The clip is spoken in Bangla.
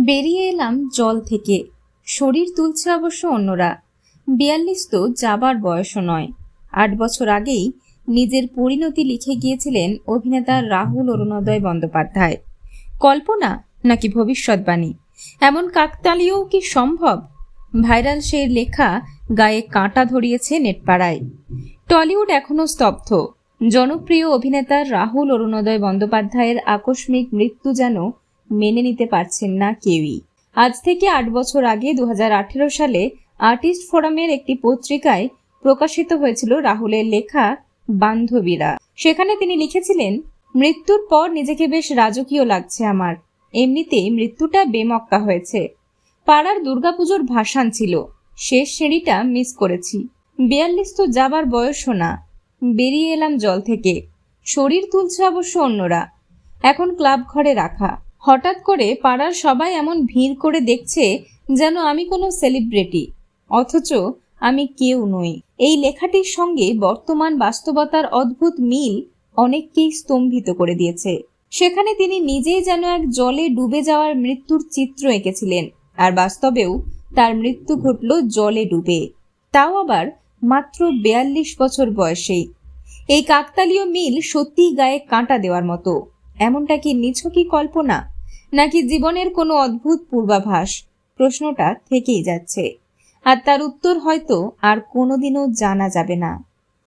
বেরিয়ে এলাম জল থেকে। শরীর তুলছে অবশ্য অন্যরা। 42 তো যাবার বয়সও নয়। 8 বছর আগেই নিজের পরিণতি লিখে গিয়েছিলেন অভিনেতা রাহুল অরুণোদয় বন্দ্যোপাধ্যায়। কল্পনা নাকি ভবিষ্যৎবাণী? এমন কাকতালীয় কি সম্ভব? ভাইরাল সেই লেখা গায়ে কাঁটা ধরিয়েছে নেটপাড়ায়। টলিউড এখনো স্তব্ধ। জনপ্রিয় অভিনেতা রাহুল অরুণোদয় বন্দ্যোপাধ্যায়ের আকস্মিক মৃত্যু যেন মেনে নিতে পারছেন না কেউই। আজ থেকে 8 বছর আগে 2018 সালে আর্টিস্ট ফোরামের একটি পত্রিকায় প্রকাশিত হয়েছিল রাহুলের লেখা বান্ধবীরা। সেখানে তিনি লিখেছিলেন, মৃত্যুর পর নিজেকে বেশ রাজকীয় লাগছে আমার। এমনিতেই মৃত্যুটা বেমক্কা হয়েছে। পাড়ার দুর্গাপুজোর ভাসান ছিল, শেষ সিঁড়িটা মিস করেছি। 42 তো যাবার বয়সও না। বেরিয়ে এলাম জল থেকে। শরীর তুলছে অবশ্য অন্যরা। এখন ক্লাব ঘরে রাখা। হঠাৎ করে পাড়ার সবাই এমন ভিড় করে দেখছে যেন আমি কোনো সেলিব্রিটি, অথচ আমি কেউ নই। এই লেখাটির সঙ্গে বর্তমান বাস্তবতার অদ্ভুত মিল অনেককেই স্তম্ভিত করে দিয়েছে। সেখানে তিনি নিজেই যেন এক জলে ডুবে যাওয়ার মৃত্যুর চিত্র এঁকেছিলেন, আর বাস্তবেও তার মৃত্যু ঘটল জলে ডুবে, তাও আবার মাত্র 42 বছর বয়সেই। এই কাকতালীয় মিল সত্যিই গায়ে কাঁটা দেওয়ার মতো। এমনটা কি নিছকই কল্পনা, নাকি জীবনের কোনো অদ্ভুত পূর্বাভাস? প্রশ্নটা থেকেই যাচ্ছে, আর তার উত্তর হয়তো আর কোনোদিনও জানা যাবে না।